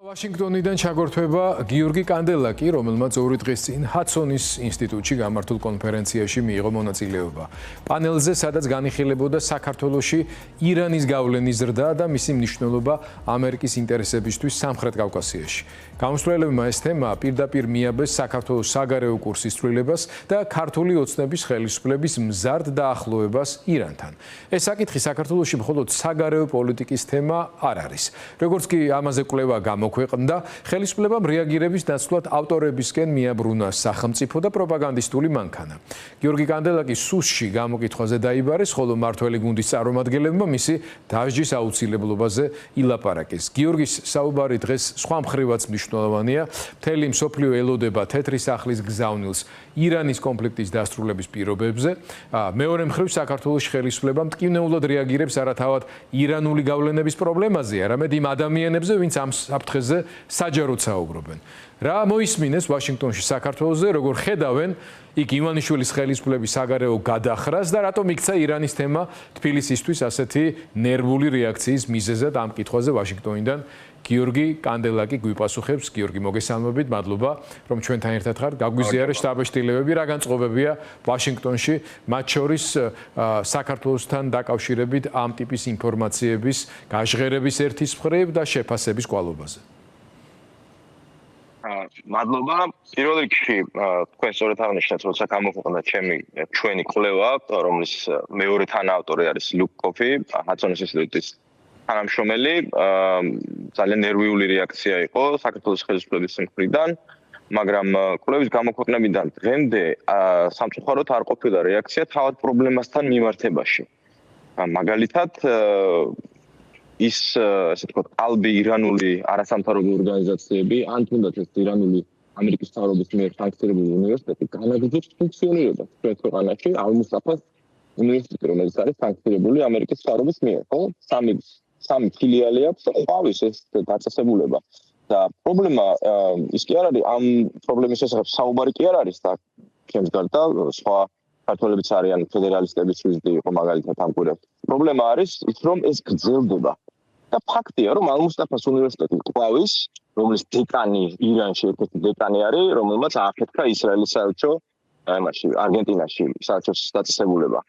ვაშინგტონიდან ჩაგორთვება გიორგი კანდელაკი, რომელმაც 2 დღის წინ ჰადსონის ინსტიტუტში გამართულ კონფერენციაში მიიღო მონაწილეობა. პანელზე, სადაც განიხილებოდა საქართველოში ირანის გავლენის ზრდა და მისი მნიშვნელობა ამერიკის ინტერესებისთვის სამხრეთ კავკასიაში. გამოსვლელებმა ეს თემა პირდაპირ მიაბეს საქართველოს საგარეო კურსის ცვლილებას და ქართული ოცნების ხელისუფლების მზარდ დაახლოებას ირანთან. ეს საკითხი საქართველოში მხოლოდ საგარეო პოლიტიკის თემა არ არის. როგორც კი ამაზე კვლევა გამოქვეყნდა, ხელისუფლებამ რეაგირების ნაცვლად ავტორებისკენ მიაბრუნა სახელმწიფო და პროპაგანდისტული მანქანა. გიორგი კანდელაკი სუსში გამოკითხვაზე დაიბარეს, ხოლო მმართველი გუნდის წარმომადგენლებმა მისი დასჯის აუცილებლობაზე ილაპარაკეს. გიორგის საუბარი დღეს სხვა მხრივაც მნიშვნელოვანია. მთელი მსოფლიო ელოდება თეთრი სახლის გზავნილს ირანის კონფლიქტის დასრულების პირობებზე. მეორე მხრივ საქართველოს ხელისუფლება მტკივნეულად რეაგირებს არა თავად ირანული გავლენების პრობლემაზე, არამედ იმ ადამიანებზე, ვინც ამ საფრთხეზე საჯაროდ საუბრობენ. რა მოისმინეს ვაშინგტონში საქართველოზე, როგორ ხედავენ იქ ივანიშვილის ხელისუფლების საგარეო გადახრას და რატომ იქცა ირანის თემა თბილისისთვის ასეთი ნერვული რეაქციის მიზეზად ამ კითხვაზე ვაშინგტონიდან გიორგი კანდელაკი გვიპასუხებს. გიორგი, მოგესალმებით, მადლობა, რომ ჩვენთან ერთად ხართ. გაგვიზიარეთ შტაბ-შტილებები, რა განწყობებია ვაშინგტონში, მათ შორის საქართველოსთან დაკავშირებით ამ ტიპის ინფორმაციების გაჟღერების ერთის მხრივ და შეფასების კვალობაზე. მადლობა. პირველ რიგში თქვენ სწორად აღნიშნეთ, როცა გამოქვეყნდა ჩვენი კვლევა, რომლის მეორე თანაავტორი არის ლუკ კოფი, ჰადსონის ინსტიტუტის თანამშრომელი, ძალიან ნერვიული რეაქცია იყო საქართველოს ხელისუფლების მხრიდან, მაგრამ კვლევის გამოქვეყნებიდან დღემდე სამწუხაროდ არ ყოფილა რეაქცია თავად პრობლემასთან მიმართებაში. მაგალითად, ის ესე ვთქვათ, ალბი ირანული არასამთავრობო ორგანიზაციები, ან თუნდაც ეს ირანული ამერიკის მთავრობის მიერ სანქციონირებული უნივერსიტეტი განაგრძობს ფუნქციონირებას ჩვენს ქვეყანაში, ალ-მუსტაფას უნივერსიტეტი, რომელიც არის სანქციონირებული ამერიკის მთავრობის მიერ, ხო? სამი ფილიალი აქვს, ყავის ეს დაწესებულება. და პრობლემა ის კი არ არის, ამ პრობლემის შესახებ საუბარი კი არ არის და ჩემს გარდა სხვა ქართველებიც არიან, ფედერალისტების ვიზიტი იყო მაგალითად ამ კვირას. პრობლემა არის ის, რომ ეს გრძელდება. და ფაქტია, რომ ალ-მუსტაფას უნივერსიტეტი ყავის, რომლის დეკანი ირანში ერთ-ერთი დეკანი არის, რომელმაც ააფეთქა ისრაელის საელჩო არგენტინაში საელჩოს დაწესებულება.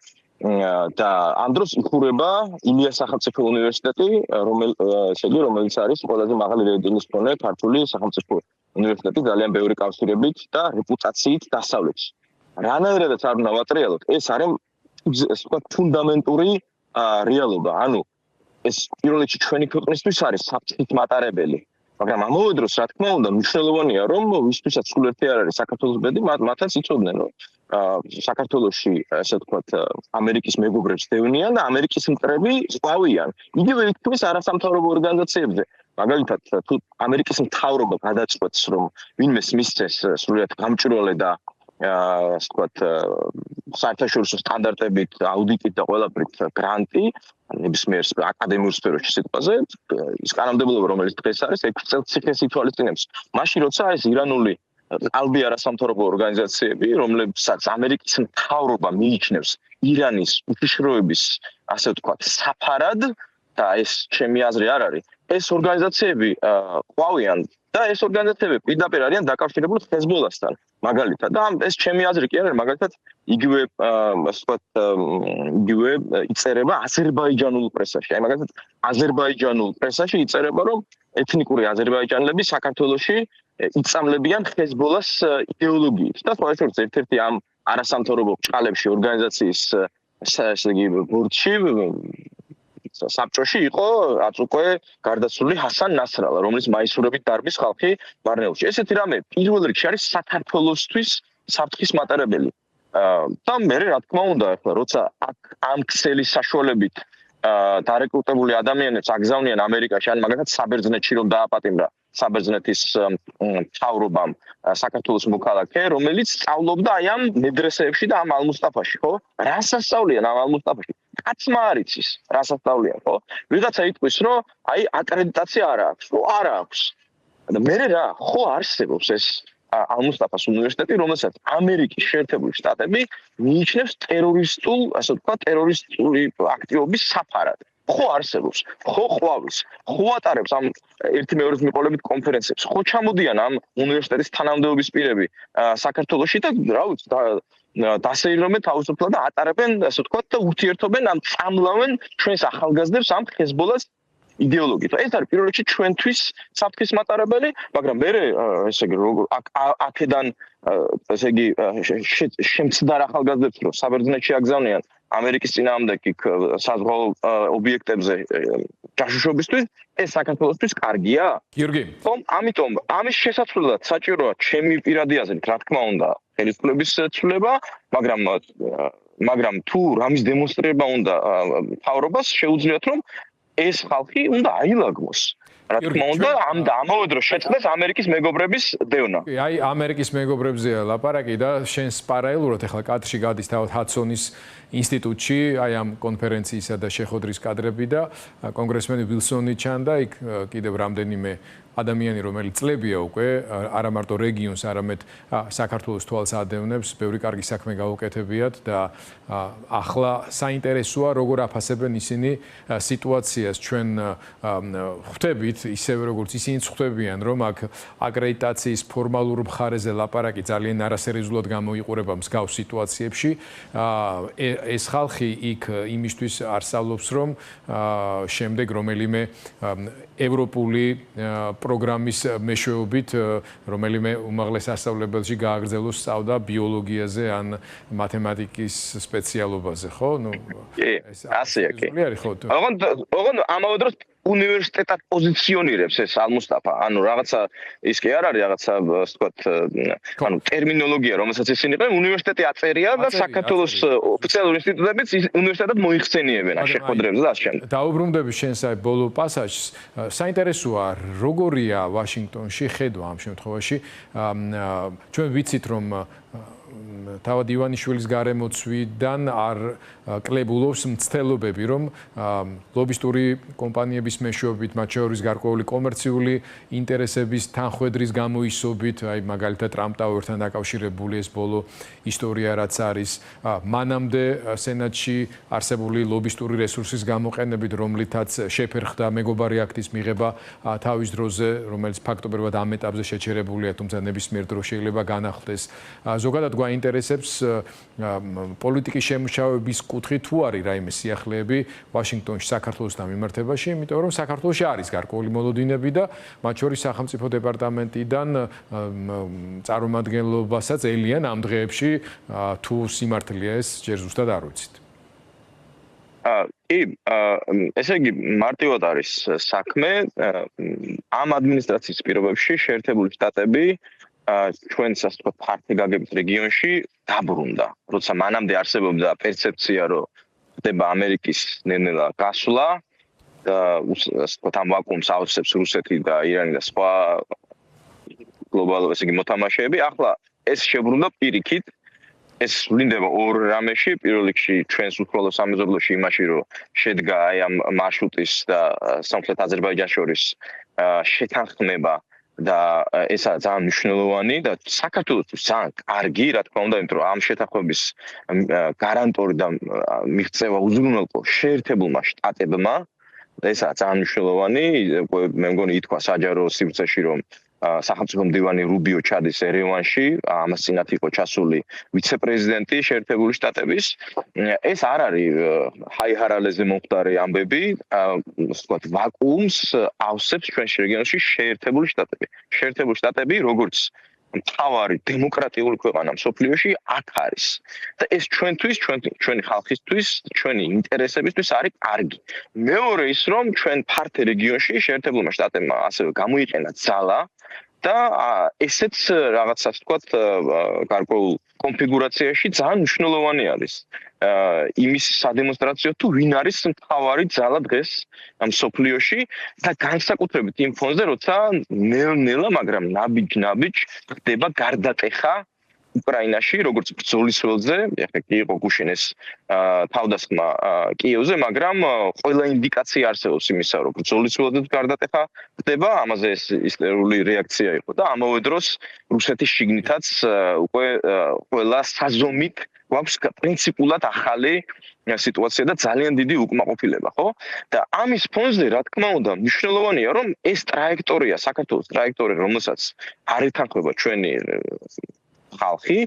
და ამ დროს იხურება ილიას სახელმწიფო უნივერსიტეტი, რომელიც არის ყველაზე მაღალი რეიტინგის მქონე ქართული სახელმწიფო უნივერსიტეტი, ძალიან ბევრი კავშირებით და რეპუტაციით დასავლეთში. რანაირადაც არ უნდა ვატრიალოთ, ეს არის ასე ვთქვათ ფუნდამენტური რეალობა. ანუ ეს პირველ რიგში ჩვენი ქვეყნისთვის არის საფრთხის მატარებელი. მაგრამ ამავე დროს, რა თქმა უნდა, მნიშვნელოვანია, რომ ვისთვისაც სულ ერთი არ არის საქართველოს ბედი, მათაც იცოდნენ, რომ საქართველოში, ასე ვთქვათ, ამერიკის მეგობრებს დევნიან და ამერიკის მტრები ზღვავიან. იგივე იქნება არასამთავრობო ორგანიზაციებზე. მაგალითად, თუ ამერიკის მთავრობა გადაწყვეტს, რომ ვინმეს მისცეს სრულიად გამჭვირვალე და ასე ვთქვათ, საერთაშორისო სტანდარტებით, აუდიტით და ყველაფრით გრანტი, ნებისმიერ აკადემიურ სფეროში სიტყვაზე, ის კანონმდებლობა, რომელიც დღეს არის, 6 წელს ციხეს ითვალისწინებს. მაშინ, როცა ეს ირანული ალბი არასამთავრობო ორგანიზაციები, რომლებსაც ამერიკის მთავრობა მიიჩნევს ირანის უშიშროების, ასე ვთქვათ, საფარად და ეს ჩემი აზრი არ არის, ეს ორგანიზაციები ყვავიან და ეს ორგანიზაციები პირდაპირ არიან დაკავშირებული ჰეზბოლასთან. მაგალითად, და ეს ჩემი აზრი კი არ არის, მაგალითად, იგივე ასე ვთქვათ, იგივე იწერება აზერბაიჯანულ პრესაში. აი მაგალითად, აზერბაიჯანულ პრესაში იწერება, რომ ეთნიკური აზერბაიჯანელები საქართველოში იწამლებიან ჰეზბოლას იდეოლოგიით. და სხვადასხვა ერთ-ერთი ამ არასამთავრობო ბრჭყალებში ორგანიზაციის ესე იგი ბორდში საბჭოში იყო რაც უკვე გარდაცვლილი ჰასან ნასრალა, რომლის მაისურებით დარბის ხალხი მარნეულში. ესეთი რამე პირველ რიგში არის საქართველოსთვის საფრთხის მატარებელი. და მე რა თქმა უნდა, ახლა როცა ამ ქსელის საშუალებით დარეკრუტებული ადამიანებს აგზავნიან ამერიკაში, ან მაგალითად საბერძნეთში რომ დააპატიმრა საბერძნეთის მთავრობამ საქართველოს მოქალაქე, რომელიც სწავლობდა აი ამ მედრესეებში და ამ ალ-მუსტაფაში, ხო? რას ასწავლიან ამ ალ-მუსტაფაში? კაცმა არ იცის, რას ასწავლიან, ხო? ვიღაცა იტყვის, რომ აი აკრედიტაცია არ აქვს, ხო, არ აქვს. და მე რა, ხო არსებობს ეს ალ-მუსტაფას უნივერსიტეტი, რომელსაც ამერიკის შეერთებული შტატები მიიჩნევს ტერორისტულ, ასე ვთქვათ, ტერორისტული აქტივობის საფარად. ხო არსებობს, ხო ყვავის, ხო ატარებს ამ ერთი მეორეს მიყოლებით კონფერენციებს, ხო ჩამოდიან ამ უნივერსიტეტის თანამდებობის პირები საქართველოში და რა ვიცი დასეირნობენ თავისუფლად და ატარებენ ასე ვთქვათ და ურთიერთობენ ამ წამლავენ ჩვენს ახალგაზრდებს ამ ხეზბოლას იდეოლოგიით. ეს არის პირველ რიგში ჩვენთვის საფრთხის მატარებელი, მაგრამ მე ესე იგი აქედან ესე იგი შემცდარ ახალგაზრდებს რომ საბერძნეთში აგზავნიან ამერიკის წინააღმდეგ იქ საზღვაო ობიექტებზე ჯაშუშობისთვის ეს საქართველოსთვის კარგია? გიორგი. ამიტომ ამის შესაძლებლად საჭიროა ჩემი პირადი აზრით, რა თქმა უნდა, ხელისუფლების ცვლილება, მაგრამ თუ რამის დემონსტრირება უნდა მთავრობას შეუძლიათ რომ ეს ხალხი უნდა აილაგოს. რა თქმა უნდა, ამავე დროს შეწყდეს ამერიკის მეგობრების დევნა. აი ამერიკის მეგობრებზეა ლაპარაკი და შენს პარალელურად ახლა კადრში გადის თავად ჰადსონის ინსტიტუტში, აი ამ კონფერენციისა და შეხვედრის კადრები და კონგრესმენი ვილსონი ჩანდა, იქ კიდევ რამდენიმე ადამიანი, რომელიც წლებია უკვე არა მარტო რეგიონს, არამედ საქართველოს თვალს ადევნებს, ბევრი კარგი საქმე გაუკეთებიათ და ახლა საინტერესოა როგორ აფასებენ ისინი სიტუაციას. ჩვენ ხვდებით ისევე როგორც ისინიც ხვდებიან, რომ აქ აკრედიტაციის ფორმალურ მხარეზე ლაპარაკი ძალიან არასერიოზულად გამოიყურება მსგავს სიტუაციებში. ეს ხალხი იქ იმისთვის არსავლობს, რომ შემდეგ რომელიმე ევროპული პროგრამის მეშვეობით რომელიმე უმაღლეს სასწავლებელში გააგრძელოს სწავლა ბიოლოგიაზე ან მათემატიკის სპეციალობაზე, ხო? ნუ ეს ასეა კი. ხო. ოღონდ ამავე დროს უნივერსიტეტად პოზიციონირებს ეს ალმუსტაფა, ანუ რაღაცა ის კი არ არის რაღაცა ასე ვთქვათ, ანუ ტერმინოლოგია, რომელსაც ისინი ყენ უნივერსიტეტი აწერია და საქართველოს ოფიციალური ინსტიტუტებიც უნივერსიტეტად მოიხსენიებენ ამ შეხვედრებზე და ასე შემდეგ. დაუბრუნდები შენს აი ბოლო პასაჟს. საინტერესოა როგორია ვაშინგტონში ხედვა ამ შემთხვევაში. ჩვენ ვიცით რომ თავად ივანიშვილის გარემოცვიდან არ კლებულობს მცდელობები, რომ ლობისტური კომპანიების მეშვეობით, მათ შორის გარკვეული კომერციული ინტერესების თანხვედრის გამოისობით, აი მაგალითად ტრამპ ტაუერთან დაკავშირებული ეს ბოლო ისტორია რაც არის, მანამდე სენატში არსებული ლობისტური რესურსის გამოყენებით, რომლითაც შეფერხდა მეგობარი აქტის მიღება თავის დროზე, რომელიც ფაქტობრივად ამ ეტაპზე შეჩერებულია, თუმცა ნებისმიერ დროს შეიძლება განახლდეს. ზოგადად გვაინტერესებს პოლიტიკის შემუშავების კუთხით თუ არის რაიმე სიახლეები ვაშინგტონში საქართველოსთან მიმართებაში, იმიტომ რომ საქართველოში არის გარკვეული მოლოდინები და მათ შორის სახელმწიფო დეპარტამენტიდან წარმომადგენლობასაც ელიან ამ დღეებში, თუ სიმართლეა ეს ჯერ ზუსტად არ ვიცით. კი, ესე იგი მარტივად არის საქმე ამ ადმინისტრაციის პირობებში შეერთებული შტატები ჩვენს ასე ვთქვათ ფართე გაგების რეგიონში დაბრუნდა, როცა მანამდე არსებობდა პერცეფცია, რომ ხდება ამერიკის ნელ-ნელა გასვლა და ასე ვთქვათ ამ ვაკუუმს ავსებს რუსეთი და ირანი და სხვა გლობალური ესე იგი მოთამაშეები, ახლა ეს შებრუნდა პირიქით. ეს ვლინდება ორ რამეში, პირველ რიგში ჩვენს უცხოელო სამეზობლოში იმაში, რომ შედგა აი ამ მარშრუტის და სამხრეთ აზერბაიჯანს შორის შეთანხმება და ესა ძალიან მნიშვნელოვანი და საქართველოსთვის ძალიან კარგი, რა თქმა უნდა, იმიტომ რომ ამ შეთანხმების გარანტორი და მიღწევა უზრუნველყო შეერთებულმა შტატებმა და ესა ძალიან მნიშვნელოვანი, მე მგონი ითქვა საჯარო სივრცეში, რომ სახელმწიფო მდივანი რუბიო ჩადის ერევანში, ამას წინათ იყო ჩასული ვიცე-პრეზიდენტი შეერთებული შტატების. ეს არ არის ჰაი-ჰარალეზე მომხდარი ამბები, ვთქვათ, ვაკუუმს ავსებს ჩვენს რეგიონში შეერთებული შტატები. შეერთებული შტატები, როგორც მთავარი დემოკრატიული ქვეყანა მსოფლიოში აქ არის. და ეს ჩვენთვის, ჩვენი ხალხისთვის, ჩვენი ინტერესებისთვის არის კარგი. მეორე ის, რომ ჩვენ ფართე რეგიონში შეერთებულმა შტატებმა ასევე გამოიყენა ძალა და ესეც რაღაცა ვთქვათ გარკვეულ კონფიგურაციაში ძალიან მნიშვნელოვანი არის. იმის სადემონსტრაციო თუ ვინ არის მთავარი ძალა დღეს მსოფლიოში და განსაკუთრებით იმ ფონზე, როცა ნელ-ნელა, მაგრამ ნაბიჯ-ნაბიჯ ხდება გარდატეხა უკრაინაში, როგორც ბრძოლის ველზე, ეხლა კი იყო გუშინეს თავდასხმა კიევზე, მაგრამ ყველა ინდიკაცია არსებობს იმისა, რომ ბრძოლის ველზე გარდატეხა ხდება, ამაზე ეს ისტერიული რეაქცია იყო და ამავე დროს რუსეთის შიგნითაც უკვე ყველა საზომით გვაქვს პრინციპულად ახალი სიტუაცია და ძალიან დიდი უკმაყოფილება, ხო? და ამის ფონზე, რა თქმა უნდა, მნიშვნელოვანია, რომ ეს ტრაექტორია, საქართველოს ტრაექტორია, რომელსაც არ ეთანხმება ჩვენი ხალხი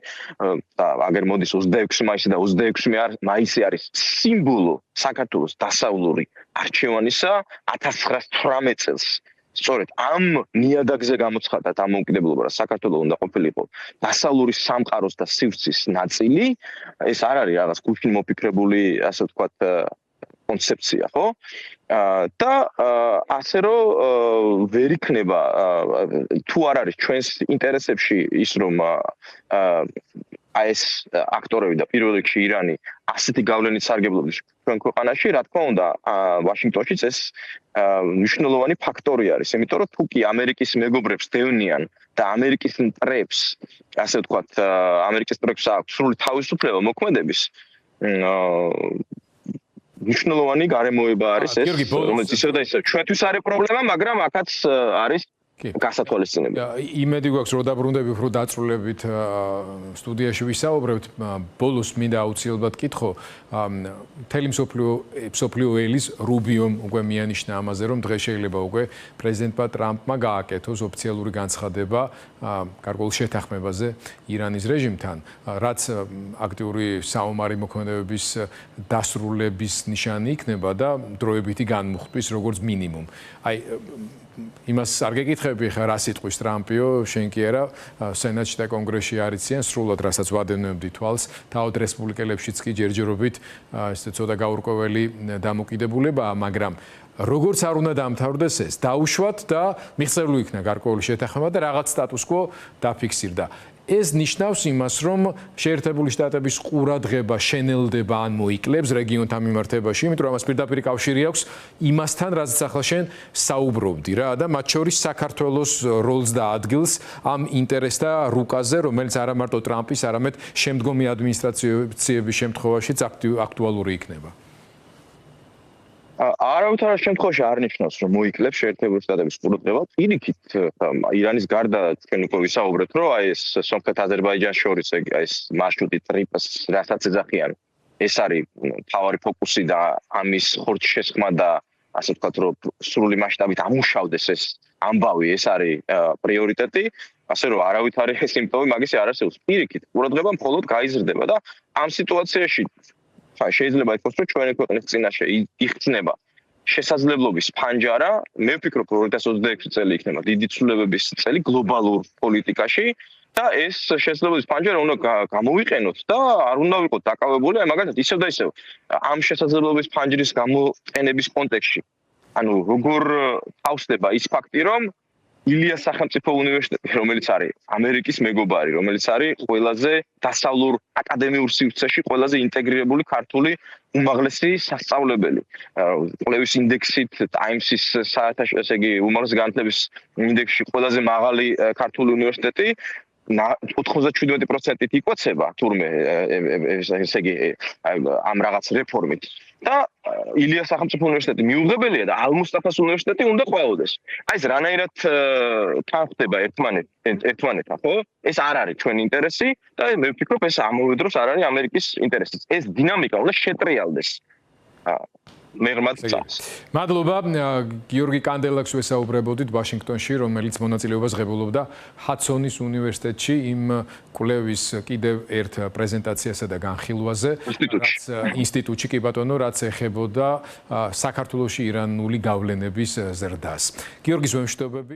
და აგერ მოდის 26 მაისი და 26 მაისი არის სიმბოლო საქართველოს დასავლური არჩევანისა 1918 წელს. სწორედ ამ ნიადაგზე გამოცხადა დამოუკიდებლობა, რომ საქართველოს უნდა ყოფილიყო დასავლური სამყაროს და სივრცის ნაწილი. ეს არ არის რაღაც გუშინ მოფიქრებული, ასე ვთქვათ, კონცეფცია, ხო? და ასე რომ ვერ იქნება თუ არ არის ჩვენს ინტერესებში ის რომ ეს აქტორები და პირველ რიგში ირანი ასეთი გავლენით სარგებლობს ჩვენ ქვეყანაში, რა თქმა უნდა, ვაშინგტონშიც ეს მნიშვნელოვანი ფაქტორი არის, იმიტომ რომ თუ კი ამერიკის მეგობრებს დევნიან და ამერიკის მტრებს, ასე ვთქვათ, ამერიკის მტრებს აქვს სრული თავისუფლება მოქმედების, მნიშვნელოვანი გარემოება არის ეს, რომელიც ისევ და ისევ ჩვენთვის არის პრობლემა, მაგრამ აქაც არის გასათვალისწინებელი. იმედი გვაქვს, რომ დაბრუნდები უფრო დაწვრილებით სტუდიაში ვისაუბრებთ. ბოლოს მინდა აუცილებლად კითხო, მთელი მსოფლიო ელის რუბიომ უკვე მიანიშნა ამაზე, რომ დღეს შეიძლება უკვე პრეზიდენტმა ტრამპმა გააკეთოს ოფიციალური განცხადება გარკვეულ შეთანხმებაზე ირანის რეჟიმთან, რაც აქტიური საომარი მოქმედებების დასრულების ნიშანი იქნება და დროებითი განმუხტვის როგორც მინიმუმ. აი იმას არ გეკითხები ხა რა სიტყვის ტრამპიო, შენ კი არა, სენატში და კონგრესში არიციან სრულად, რასაც ვადევნებდი თვალს, თავად რესპუბლიკელებშიც კი ჯერჯერობით ესე ცოტა გაურკვეველი დამოკიდებულებაა, მაგრამ როგორც არ უნდა დამთავრდეს ეს, დაუშვათ და მიღწეული იქნა გარკვეული შეთანხმება და რაღაც სტატუს კვო დაფიქსირდა. ეს ნიშნავს იმას, რომ შეერთებული შტატების ყურადღება შენელდება ან მოიკლებს რეგიონთან მიმართებაში, იმიტომ რომ ამას პირდაპირ კავშირი აქვს იმასთან, რაც ახლა შენ საუბრობდი რა და მათ შორის საქართველოს როლს და ადგილს ამ ინტერესთა რუკაზე, რომელიც არა მარტო ტრამპის, არამედ შემდგომი ადმინისტრაციების შემთხვევაშიც აქტუალური იქნება. არავითარ შემთხვევაში არ ნიშნავს, რომ მოიკლებს შეერთებული შტატების ყურადღება. პირიქით, ირანის გარდა ჩვენ უკვე ვისაუბრეთ, რომ აი ეს სომხეთ-აზერბაიჯანს შორის ეს მარშრუტი ტრიპას რასაც ეძახიან, ეს არის მთავარი ფოკუსი და ამის ხორცშესხმა და ასე ვთქვათ, რომ სრული მასშტაბით ამუშავდეს ეს ამბავი, ეს არის პრიორიტეტი. ასე რომ არავითარი სიმპტომი მაგისი არ არსებობს. პირიქით, ყურადღება მხოლოდ გაიზრდება და ამ სიტუაციაში შეიძლება ითქვას, რომ ჩვენი ქვეყნის წინაშე იხსნება შესაძლებლობის ფანჯარა. მე ვფიქრობ, რომ 2026 წელი იქნება დიდი ცვლილებების წელი გლობალურ პოლიტიკაში და ეს შესაძლებლობის ფანჯარა უნდა გამოვიყენოთ და არ უნდა ვიყოთ დაკავებული, აი მაგალითად ისევ და ისევ ამ შესაძლებლობის ფანჯრის გამოყენების კონტექსტში. ანუ როგორ თავსდება ის ფაქტი, რომ ილიას სახელმწიფო უნივერსიტეტი, რომელიც არის ამერიკის მეგობარი, რომელიც არის ყველაზე დასავლურ აკადემიურ სივრცეში ყველაზე ინტეგრირებული ქართული უმაღლესი სასწავლებელი. კვლევის ინდექსით Times-ის საერთაშორისო, ესე იგი, უმაღლესი განათლების ინდექსში ყველაზე მაღალი ქართული უნივერსიტეტი 97%-ით იკვეცება თურმე ესე იგი ამ რაღაც რეფორმით. და ილიას სახელმწიფო უნივერსიტეტი მიუღებელია და ალ-მუსტაფას უნივერსიტეტი უნდა ყვაოდეს. აი ეს რანაირად თანხდება ერთმანეთთან, ხო? ეს არ არის ჩვენი ინტერესი და მე ვფიქრობ, ეს ამავე დროს არ არის ამერიკის ინტერესიც. ეს დინამიკა უნდა შეტრიალდეს. მიღმად წავს. მადლობა გიორგი კანდელაკს ვესაუბრებოდით ვაშინგტონში, რომელიც მონაწილეობას ღებულობდა ჰადსონის უნივერსიტეტში იმ კვლევის კიდევ ერთ პრეზენტაციასა და განხილვაზე, ინსტიტუტში კი ბატონო, რაც ეხებოდა საქართველოში ირანული გავლენების ზრდას. გიორგის ვემშვიდობებით.